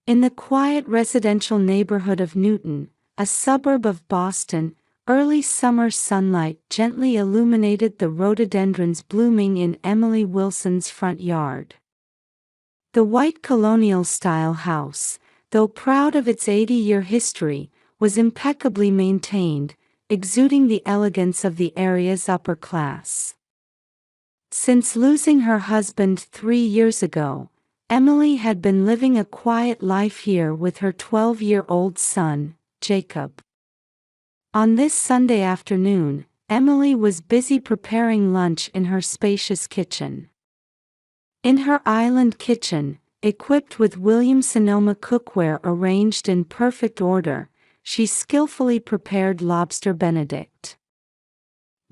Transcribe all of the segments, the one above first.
In the quiet residential neighborhood of Newton, a suburb of Boston, early summer sunlight gently illuminated the rhododendrons blooming in Emily Wilson's front yard. The white colonial-style house, though proud of its 80-year history, was impeccably maintained, exuding the elegance of the area's upper class. Since losing her husband 3 years ago, Emily had been living a quiet life here with her 12-year-old son, Jacob. On this Sunday afternoon, Emily was busy preparing lunch in her spacious kitchen. In her island kitchen, equipped with Williams-Sonoma cookware arranged in perfect order, she skillfully prepared lobster Benedict.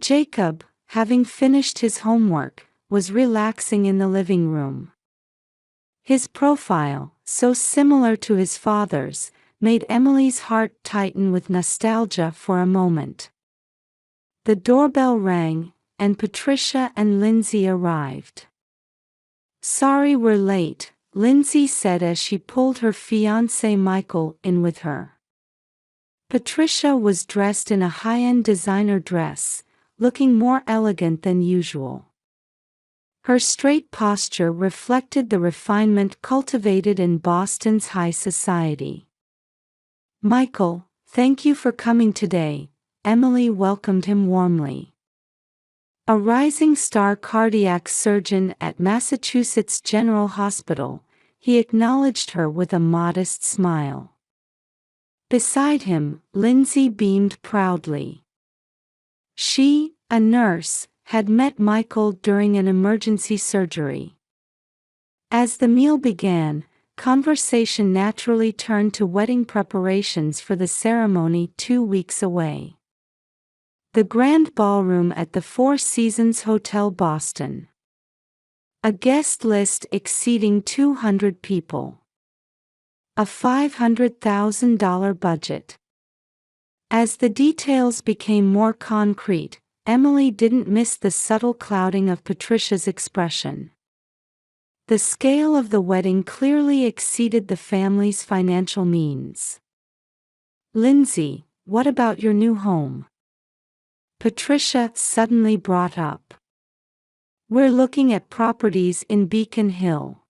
Jacob, having finished his homework, was relaxing in the living room. His profile, so similar to his father's, made Emily's heart tighten with nostalgia for a moment. The doorbell rang, and Patricia and Lindsay arrived. "Sorry we're late," Lindsay said as she pulled her fiancé Michael in with her. Patricia was dressed in a high-end designer dress, looking more elegant than usual. Her straight posture reflected the refinement cultivated in Boston's high society. "Michael, thank you for coming today," Emily welcomed him warmly. A rising star cardiac surgeon at Massachusetts General Hospital, he acknowledged her with a modest smile. Beside him, Lindsay beamed proudly. She, a nurse, had met Michael during an emergency surgery. As the meal began, conversation naturally turned to wedding preparations for the ceremony 2 weeks away. The grand ballroom at the Four Seasons Hotel Boston. A guest list exceeding 200 people. A $500,000 budget. As the details became more concrete, Emily didn't miss the subtle clouding of Patricia's expression. The scale of the wedding clearly exceeded the family's financial means. "Lindsay, what about your new home?" Patricia suddenly brought up. "We're looking at properties in Beacon Hill."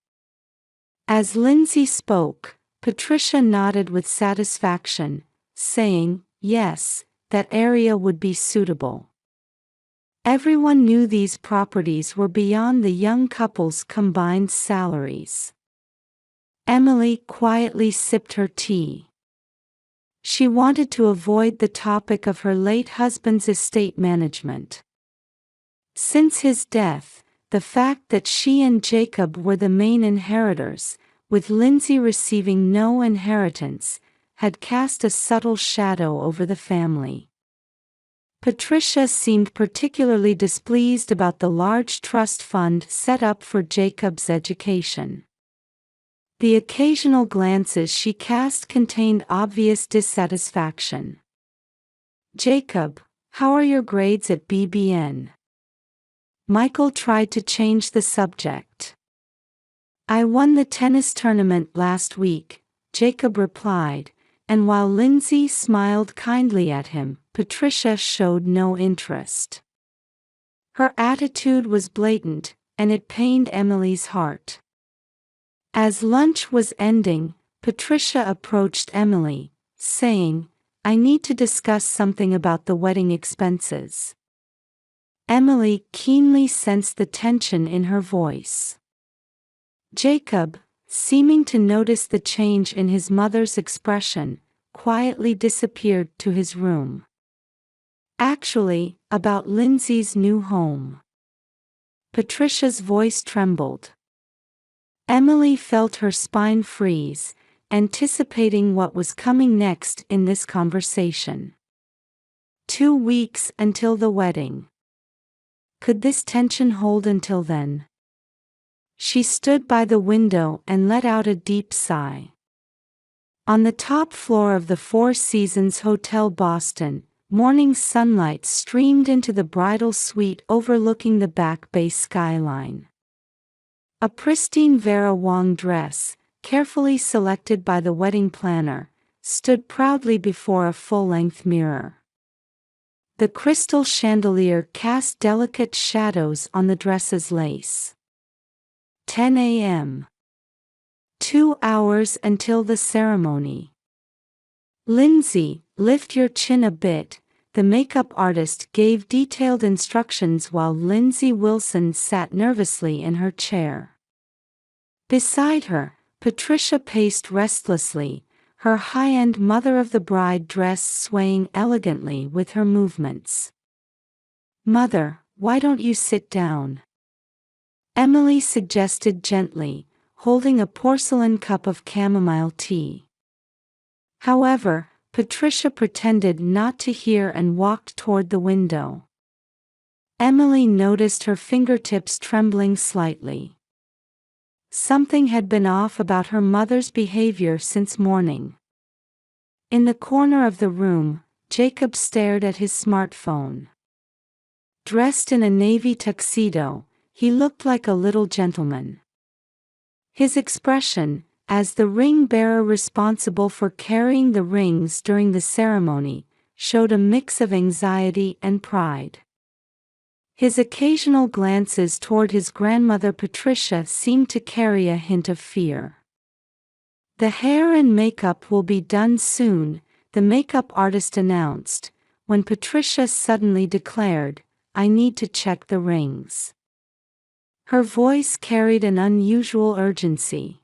As Lindsay spoke, Patricia nodded with satisfaction, saying, "Yes, that area would be suitable." Everyone knew these properties were beyond the young couple's combined salaries. Emily quietly sipped her tea. She wanted to avoid the topic of her late husband's estate management. Since his death, the fact that she and Jacob were the main inheritors, with Lindsay receiving no inheritance, had cast a subtle shadow over the family. Patricia seemed particularly displeased about the large trust fund set up for Jacob's education. The occasional glances she cast contained obvious dissatisfaction. "Jacob, how are your grades at BBN?" Michael tried to change the subject. "I won the tennis tournament last week," Jacob replied, and while Lindsay smiled kindly at him, Patricia showed no interest. Her attitude was blatant, and it pained Emily's heart. As lunch was ending, Patricia approached Emily, saying, "I need to discuss something about the wedding expenses." Emily keenly sensed the tension in her voice. Jacob, seeming to notice the change in his mother's expression, quietly disappeared to his room. "Actually, about Lindsay's new home." Patricia's voice trembled. Emily felt her spine freeze, anticipating what was coming next in this conversation. 2 weeks until the wedding. Could this tension hold until then? She stood by the window and let out a deep sigh. On the top floor of the Four Seasons Hotel Boston, morning sunlight streamed into the bridal suite overlooking the Back Bay skyline. A pristine Vera Wang dress, carefully selected by the wedding planner, stood proudly before a full-length mirror. The crystal chandelier cast delicate shadows on the dress's lace. 10 a.m. 2 hours until the ceremony. Lindsay, lift your chin a bit, the makeup artist gave detailed instructions while Lindsay Wilson sat nervously in her chair. Beside her, Patricia paced restlessly, her high-end mother-of-the-bride dress swaying elegantly with her movements. "Mother, why don't you sit down?" Emily suggested gently, holding a porcelain cup of chamomile tea. However, Patricia pretended not to hear and walked toward the window. Emily noticed her fingertips trembling slightly. Something had been off about her mother's behavior since morning. In the corner of the room, Jacob stared at his smartphone. Dressed in a navy tuxedo, he looked like a little gentleman. His expression, as the ring bearer responsible for carrying the rings during the ceremony, showed a mix of anxiety and pride. His occasional glances toward his grandmother Patricia seemed to carry a hint of fear. "The hair and makeup will be done soon," the makeup artist announced, when Patricia suddenly declared, "I need to check the rings." Her voice carried an unusual urgency.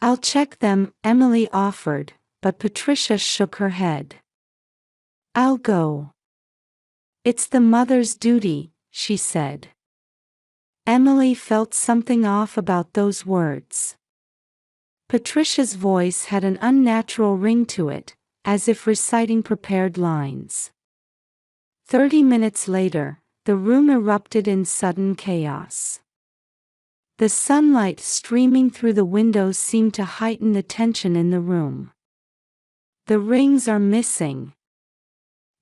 "I'll check them," Emily offered, but Patricia shook her head. "I'll go." "It's the mother's duty," she said. Emily felt something off about those words. Patricia's voice had an unnatural ring to it, as if reciting prepared lines. 30 minutes later, the room erupted in sudden chaos. The sunlight streaming through the windows seemed to heighten the tension in the room. "The rings are missing."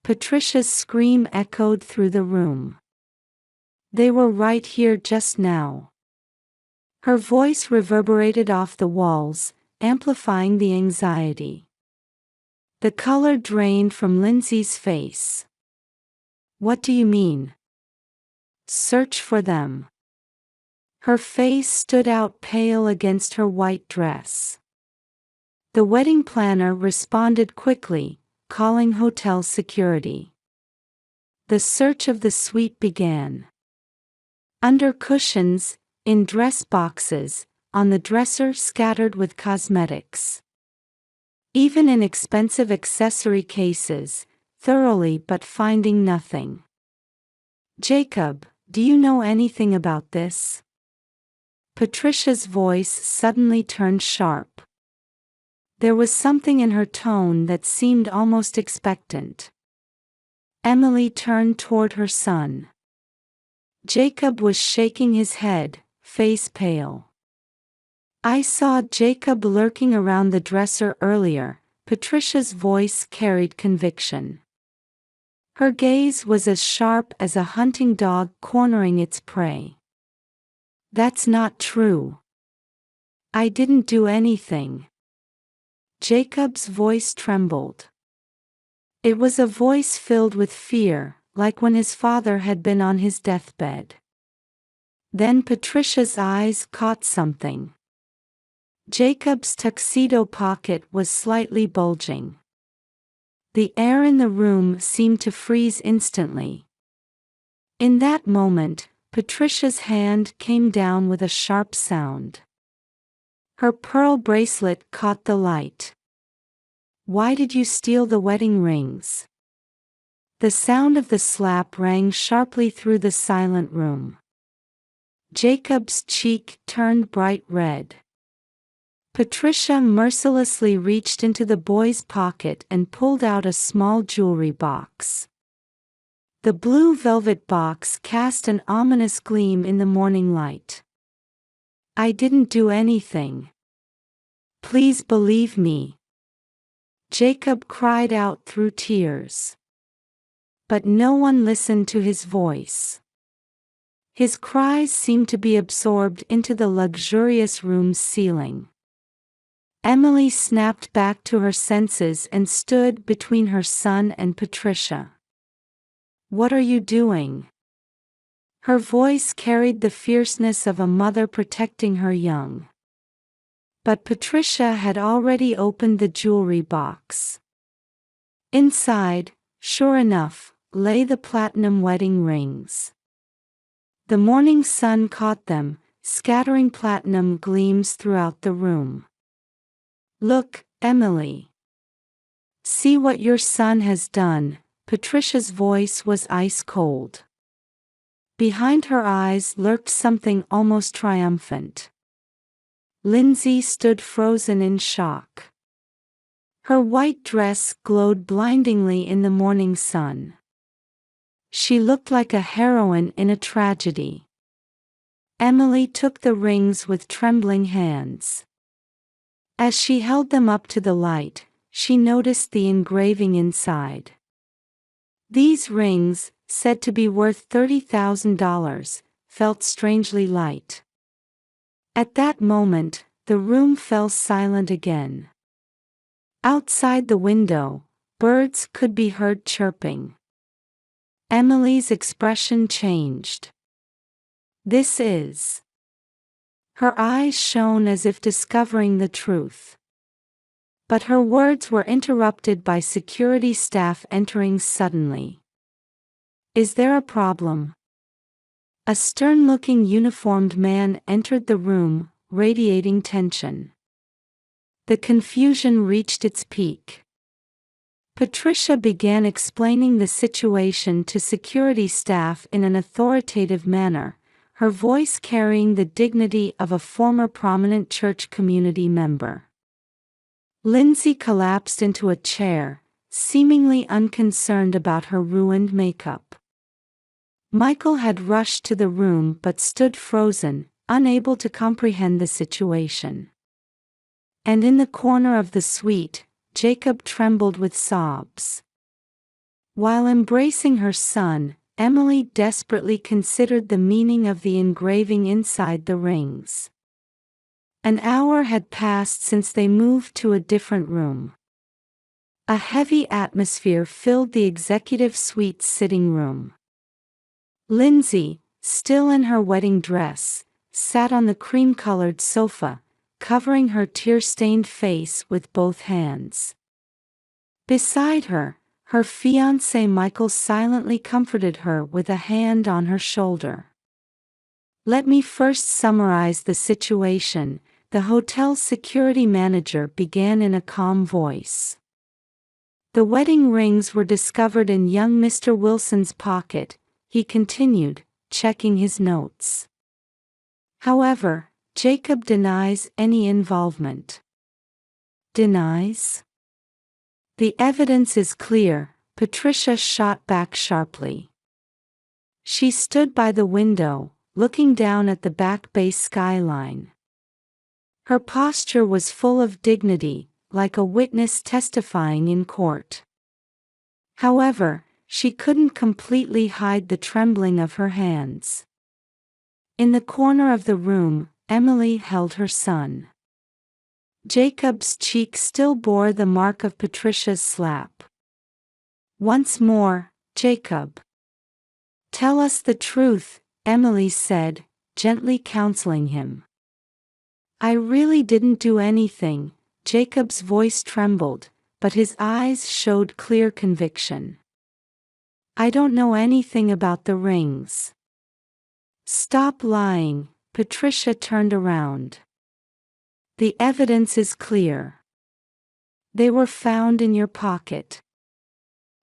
Patricia's scream echoed through the room. "They were right here just now." Her voice reverberated off the walls, amplifying the anxiety. The color drained from Lindsay's face. "What do you mean?" "Search for them." Her face stood out pale against her white dress. The wedding planner responded quickly, calling hotel security. The search of the suite began. Under cushions, in dress boxes, on the dresser scattered with cosmetics. Even in expensive accessory cases, thoroughly but finding nothing. "Jacob, do you know anything about this?" Patricia's voice suddenly turned sharp. There was something in her tone that seemed almost expectant. Emily turned toward her son. Jacob was shaking his head, face pale. "I saw Jacob lurking around the dresser earlier," Patricia's voice carried conviction. Her gaze was as sharp as a hunting dog cornering its prey. "That's not true." "I didn't do anything." Jacob's voice trembled. It was a voice filled with fear, like when his father had been on his deathbed. Then Patricia's eyes caught something. Jacob's tuxedo pocket was slightly bulging. The air in the room seemed to freeze instantly. In that moment, Patricia's hand came down with a sharp sound. Her pearl bracelet caught the light. "Why did you steal the wedding rings?" The sound of the slap rang sharply through the silent room. Jacob's cheek turned bright red. Patricia mercilessly reached into the boy's pocket and pulled out a small jewelry box. The blue velvet box cast an ominous gleam in the morning light. "I didn't do anything. Please believe me." Jacob cried out through tears. But no one listened to his voice. His cries seemed to be absorbed into the luxurious room's ceiling. Emily snapped back to her senses and stood between her son and Patricia. "What are you doing?" Her voice carried the fierceness of a mother protecting her young. But Patricia had already opened the jewelry box. Inside, sure enough, lay the platinum wedding rings. The morning sun caught them, scattering platinum gleams throughout the room. "Look, Emily. See what your son has done." Patricia's voice was ice cold. Behind her eyes lurked something almost triumphant. Lindsay stood frozen in shock. Her white dress glowed blindingly in the morning sun. She looked like a heroine in a tragedy. Emily took the rings with trembling hands. As she held them up to the light, she noticed the engraving inside. These rings, said to be worth $30,000, felt strangely light. At that moment, the room fell silent again. Outside the window, birds could be heard chirping. Emily's expression changed. "This is..." Her eyes shone as if discovering the truth. But her words were interrupted by security staff entering suddenly. "Is there a problem?" A stern-looking uniformed man entered the room, radiating tension. The confusion reached its peak. Patricia began explaining the situation to security staff in an authoritative manner, her voice carrying the dignity of a former prominent church community member. Lindsay collapsed into a chair, seemingly unconcerned about her ruined makeup. Michael had rushed to the room but stood frozen, unable to comprehend the situation. And in the corner of the suite, Jacob trembled with sobs. While embracing her son, Emily desperately considered the meaning of the engraving inside the rings. An hour had passed since they moved to a different room. A heavy atmosphere filled the executive suite's sitting room. Lindsay, still in her wedding dress, sat on the cream-colored sofa, covering her tear-stained face with both hands. Beside her, her fiancé Michael silently comforted her with a hand on her shoulder. "Let me first summarize the situation," the hotel's security manager began in a calm voice. "The wedding rings were discovered in young Mr. Wilson's pocket," he continued, checking his notes. "However, Jacob denies any involvement." "Denies?" "The evidence is clear," Patricia shot back sharply. She stood by the window, looking down at the Back Bay skyline. Her posture was full of dignity, like a witness testifying in court. However, she couldn't completely hide the trembling of her hands. In the corner of the room, Emily held her son. Jacob's cheek still bore the mark of Patricia's slap. "Once more, Jacob. Tell us the truth," Emily said, gently counseling him. "I really didn't do anything." Jacob's voice trembled, but his eyes showed clear conviction. "I don't know anything about the rings." "Stop lying." Patricia turned around. "The evidence is clear. They were found in your pocket."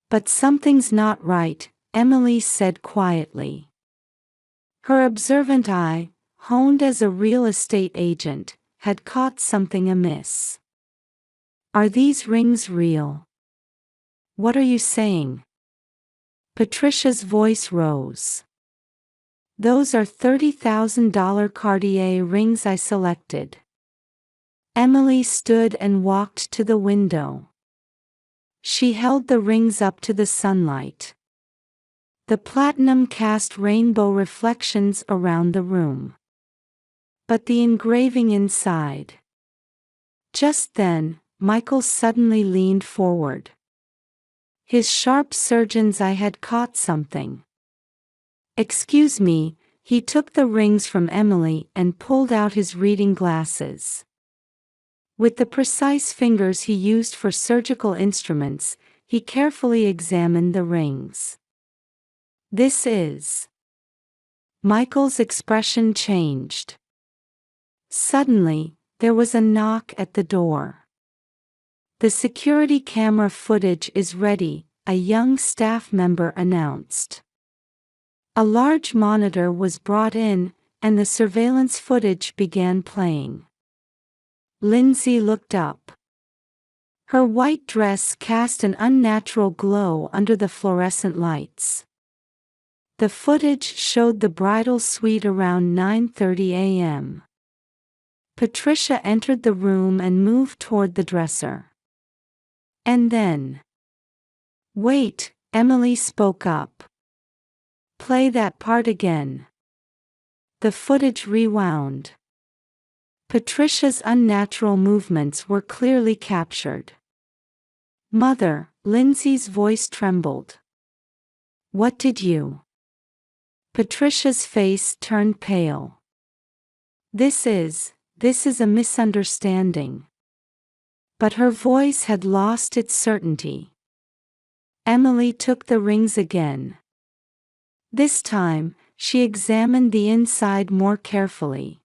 "But something's not right," Emily said quietly. Her observant eye, honed as a real estate agent, had caught something amiss. "Are these rings real?" "What are you saying?" Patricia's voice rose. "Those are $30,000 Cartier rings I selected." Emily stood and walked to the window. She held the rings up to the sunlight. The platinum cast rainbow reflections around the room. But the engraving inside. Just then, Michael suddenly leaned forward. His sharp surgeon's eye had caught something. "Excuse me," he took the rings from Emily and pulled out his reading glasses. With the precise fingers he used for surgical instruments, he carefully examined the rings. "This is..." Michael's expression changed. Suddenly, there was a knock at the door. "The security camera footage is ready," a young staff member announced. A large monitor was brought in, and the surveillance footage began playing. Lindsay looked up. Her white dress cast an unnatural glow under the fluorescent lights. The footage showed the bridal suite around 9:30 a.m. Patricia entered the room and moved toward the dresser. And then... "Wait," Emily spoke up. "Play that part again." The footage rewound. Patricia's unnatural movements were clearly captured. "Mother," Lindsay's voice trembled. "What did you..." Patricia's face turned pale. This is a misunderstanding." But her voice had lost its certainty. Emily took the rings again. This time, she examined the inside more carefully.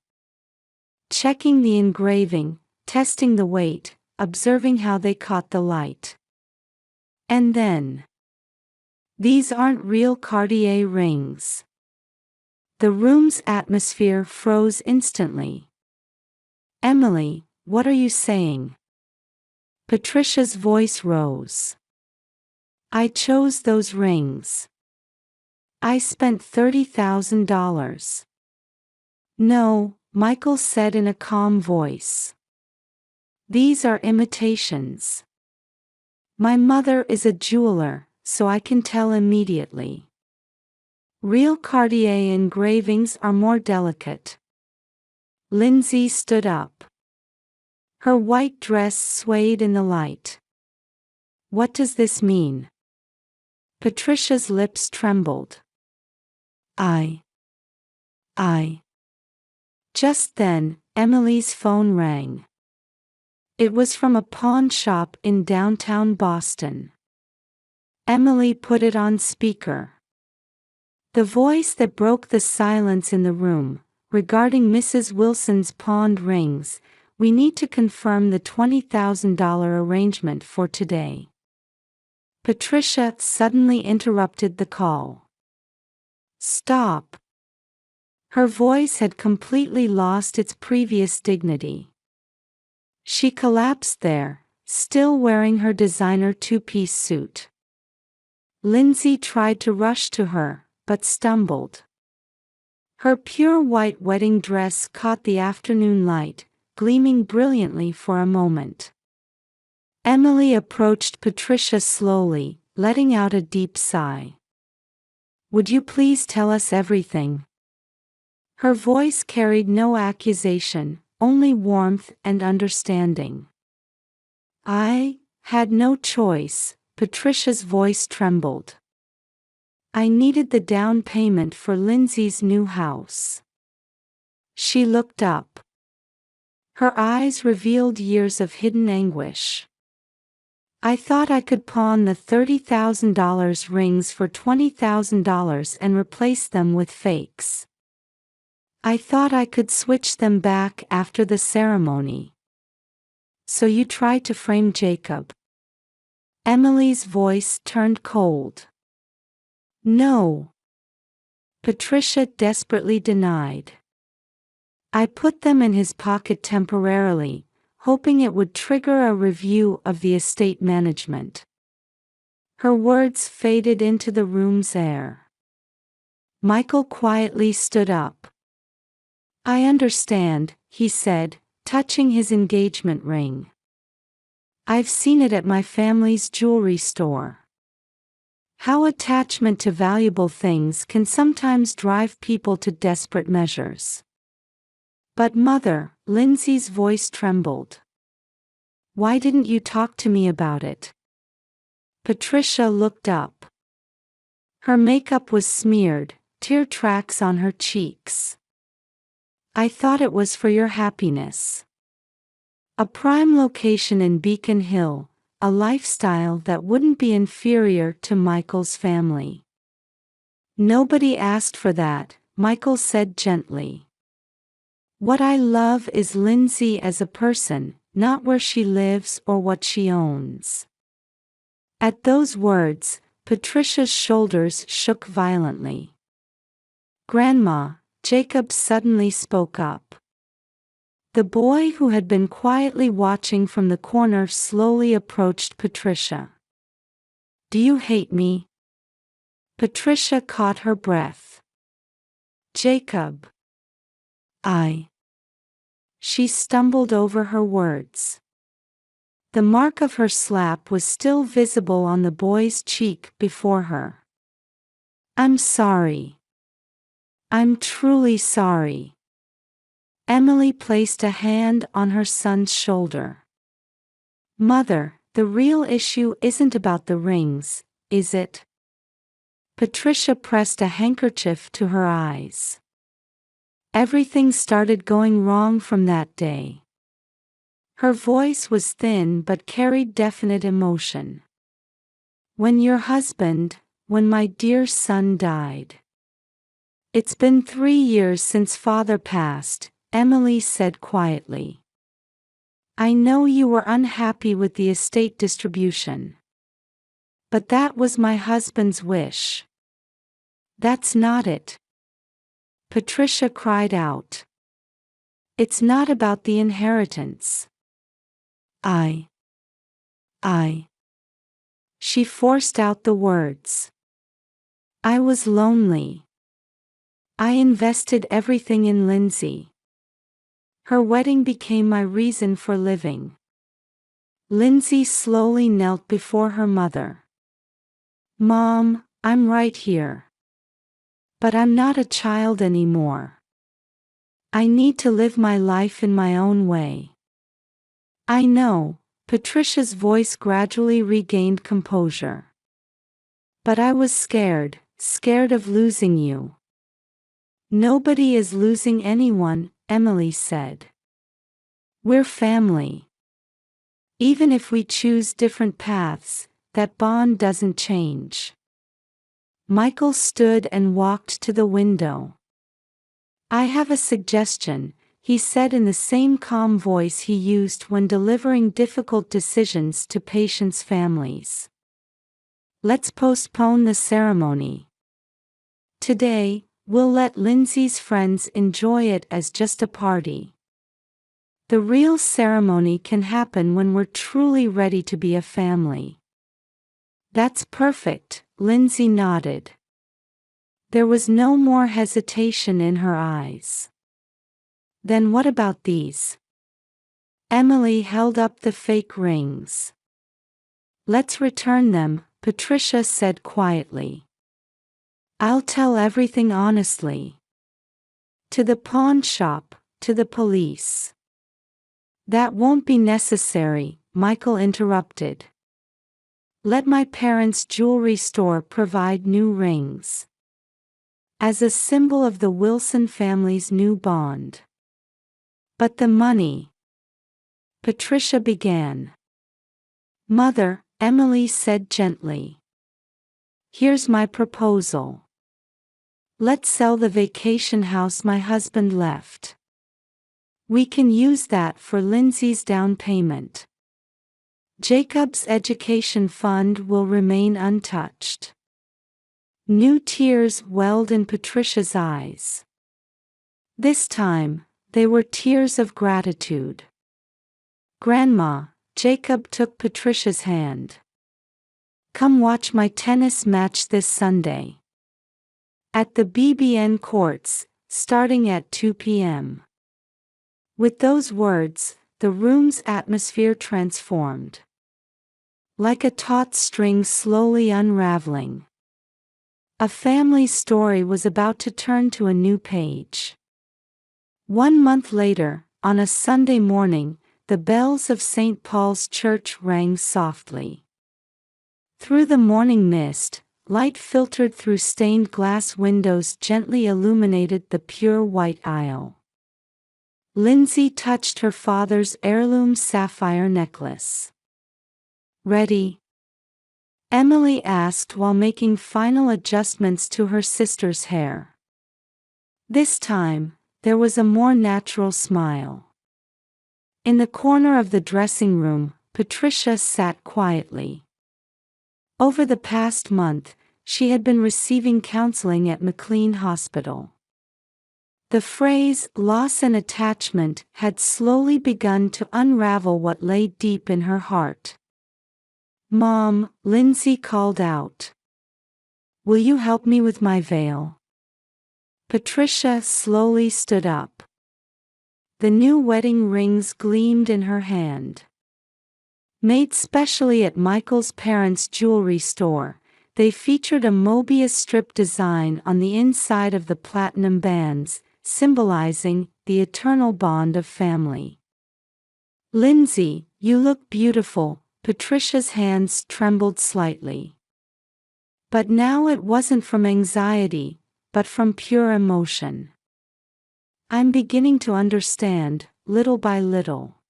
Checking the engraving, testing the weight, observing how they caught the light. And then... "These aren't real Cartier rings." The room's atmosphere froze instantly. "Emily, what are you saying?" Patricia's voice rose. "I chose those rings. I spent $30,000. "No," Michael said in a calm voice. "These are imitations. My mother is a jeweler, so I can tell immediately. Real Cartier engravings are more delicate." Lindsay stood up. Her white dress swayed in the light. "What does this mean?" Patricia's lips trembled. I. Just then, Emily's phone rang. It was from a pawn shop in downtown Boston. Emily put it on speaker. The voice that broke the silence in the room: "Regarding Mrs. Wilson's pawned rings, we need to confirm the $20,000 arrangement for today." Patricia suddenly interrupted the call. "Stop." Her voice had completely lost its previous dignity. She collapsed there, still wearing her designer two-piece suit. Lindsay tried to rush to her, but stumbled. Her pure white wedding dress caught the afternoon light, gleaming brilliantly for a moment. Emily approached Patricia slowly, letting out a deep sigh. "Would you please tell us everything?" Her voice carried no accusation, only warmth and understanding. "I had no choice," Patricia's voice trembled. "I needed the down payment for Lindsay's new house." She looked up. Her eyes revealed years of hidden anguish. "I thought I could pawn the $30,000 rings for $20,000 and replace them with fakes. I thought I could switch them back after the ceremony." "So you tried to frame Jacob?" Emily's voice turned cold. "No." Patricia desperately denied. "I put them in his pocket temporarily, hoping it would trigger a review of the estate management." Her words faded into the room's air. Michael quietly stood up. "I understand," he said, touching his engagement ring. "I've seen it at my family's jewelry store. How attachment to valuable things can sometimes drive people to desperate measures." "But Mother," Lindsay's voice trembled. Why didn't you talk to me about it? Patricia looked up. Her makeup was smeared, tear tracks on her cheeks. I thought it was for your happiness. A prime location in Beacon Hill, a lifestyle that wouldn't be inferior to Michael's family. Nobody asked for that, Michael said gently. What I love is Lindsay as a person, not where she lives or what she owns. At those words, Patricia's shoulders shook violently. Grandma, Jacob suddenly spoke up. The boy who had been quietly watching from the corner slowly approached Patricia. Do you hate me? Patricia caught her breath. Jacob. She stumbled over her words. The mark of her slap was still visible on the boy's cheek before her. I'm sorry. I'm truly sorry. Emily placed a hand on her son's shoulder. Mother, the real issue isn't about the rings, is it? Patricia pressed a handkerchief to her eyes. Everything started going wrong from that day. Her voice was thin but carried definite emotion. When my dear son died. It's been 3 years since father passed, Emily said quietly. I know you were unhappy with the estate distribution. But that was my husband's wish. That's not it. Patricia cried out. It's not about the inheritance. She forced out the words. I was lonely. I invested everything in Lindsay. Her wedding became my reason for living. Lindsay slowly knelt before her mother. Mom, I'm right here. But I'm not a child anymore. I need to live my life in my own way. I know, Patricia's voice gradually regained composure. But I was scared of losing you. Nobody is losing anyone, Emily said. We're family. Even if we choose different paths, that bond doesn't change. Michael stood and walked to the window. I have a suggestion, he said in the same calm voice he used when delivering difficult decisions to patients' families. Let's postpone the ceremony. Today, we'll let Lindsay's friends enjoy it as just a party. The real ceremony can happen when we're truly ready to be a family. That's perfect, Lindsay nodded. There was no more hesitation in her eyes. Then what about these? Emily held up the fake rings. Let's return them, Patricia said quietly. I'll tell everything honestly. To the pawn shop, to the police. That won't be necessary, Michael interrupted. Let my parents' jewelry store provide new rings. As a symbol of the Wilson family's new bond. But the money. Patricia began. Mother, Emily said gently. Here's my proposal. Let's sell the vacation house my husband left. We can use that for Lindsay's down payment. Jacob's education fund will remain untouched. New tears welled in Patricia's eyes. This time, they were tears of gratitude. Grandma, Jacob took Patricia's hand. Come watch my tennis match this Sunday. At the BBN courts, starting at 2 p.m. With those words, the room's atmosphere transformed. Like a taut string slowly unraveling. A family story was about to turn to a new page. 1 month later, on a Sunday morning, the bells of St. Paul's Church rang softly. Through the morning mist, light filtered through stained glass windows gently illuminated the pure white aisle. Lindsay touched her father's heirloom sapphire necklace. "Ready?" Emily asked while making final adjustments to her sister's hair. This time, there was a more natural smile. In the corner of the dressing room, Patricia sat quietly. Over the past month, she had been receiving counseling at McLean Hospital. The phrase "loss and attachment" had slowly begun to unravel what lay deep in her heart. "Mom," Lindsay called out. "Will you help me with my veil?" Patricia slowly stood up. The new wedding rings gleamed in her hand. Made specially at Michael's parents' jewelry store, they featured a Mobius strip design on the inside of the platinum bands, symbolizing the eternal bond of family. "Lindsay, you look beautiful," Patricia's hands trembled slightly. But now it wasn't from anxiety, but from pure emotion. "I'm beginning to understand, little by little.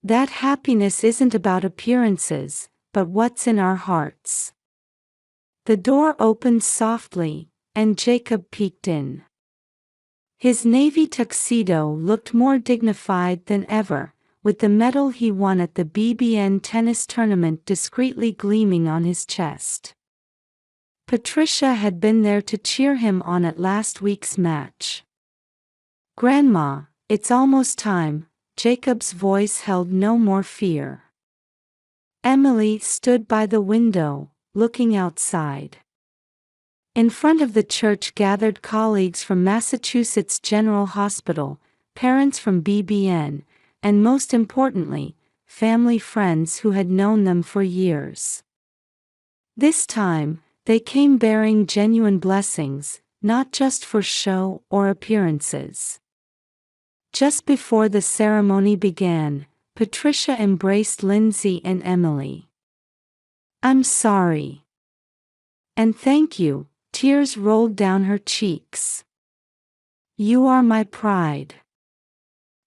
That happiness isn't about appearances, but what's in our hearts." The door opened softly, and Jacob peeked in. His navy tuxedo looked more dignified than ever, with the medal he won at the BBN tennis tournament discreetly gleaming on his chest. Patricia had been there to cheer him on at last week's match. "Grandma, it's almost time," Jacob's voice held no more fear. Emily stood by the window, looking outside. In front of the church gathered colleagues from Massachusetts General Hospital, parents from BBN, and most importantly, family friends who had known them for years. This time, they came bearing genuine blessings, not just for show or appearances. Just before the ceremony began, Patricia embraced Lindsay and Emily. "I'm sorry." "And thank you," tears rolled down her cheeks. "You are my pride."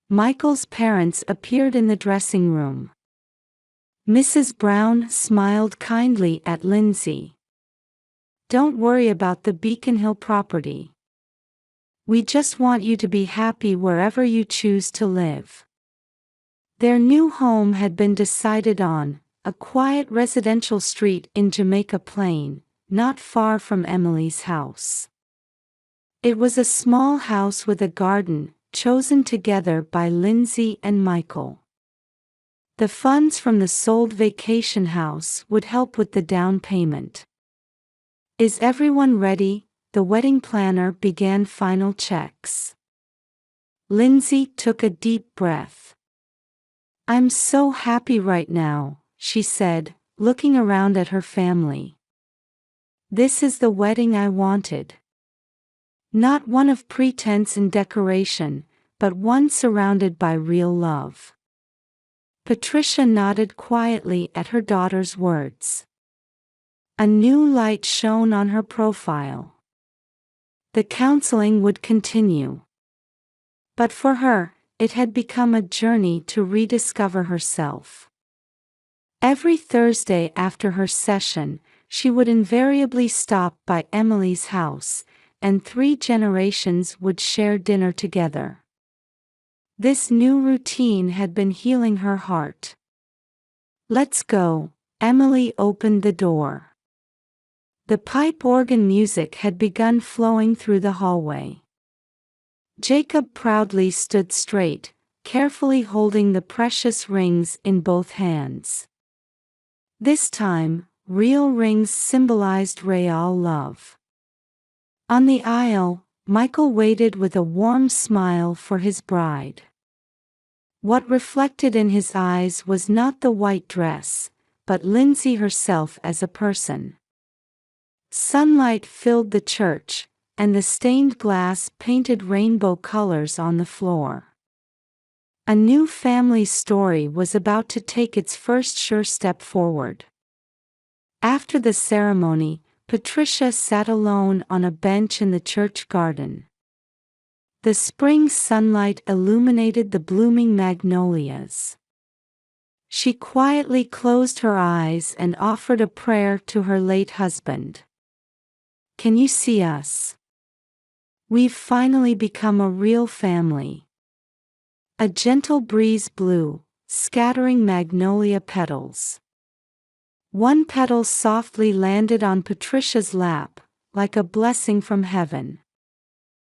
Michael's parents appeared in the dressing room. Mrs. Brown smiled kindly at Lindsay. "Don't worry about the Beacon Hill property. We just want you to be happy wherever you choose to live." Their new home had been decided on, a quiet residential street in Jamaica Plain, not far from Emily's house. It was a small house with a garden, chosen together by Lindsay and Michael. The funds from the sold vacation house would help with the down payment. "Is everyone ready?" The wedding planner began final checks. Lindsay took a deep breath. "I'm so happy right now," she said, looking around at her family. "This is the wedding I wanted. Not one of pretense and decoration, but one surrounded by real love." Patricia nodded quietly at her daughter's words. A new light shone on her profile. The counseling would continue. But for her, it had become a journey to rediscover herself. Every Thursday after her session, she would invariably stop by Emily's house, and 3 generations would share dinner together. This new routine had been healing her heart. "Let's go." Emily opened the door. The pipe organ music had begun flowing through the hallway. Jacob proudly stood straight, carefully holding the precious rings in both hands. This time, real rings symbolized real love. On the aisle, Michael waited with a warm smile for his bride. What reflected in his eyes was not the white dress, but Lindsay herself as a person. Sunlight filled the church, and the stained glass painted rainbow colors on the floor. A new family story was about to take its first sure step forward. After the ceremony, Patricia sat alone on a bench in the church garden. The spring sunlight illuminated the blooming magnolias. She quietly closed her eyes and offered a prayer to her late husband. "Can you see us? We've finally become a real family." A gentle breeze blew, scattering magnolia petals. One petal softly landed on Patricia's lap, like a blessing from heaven.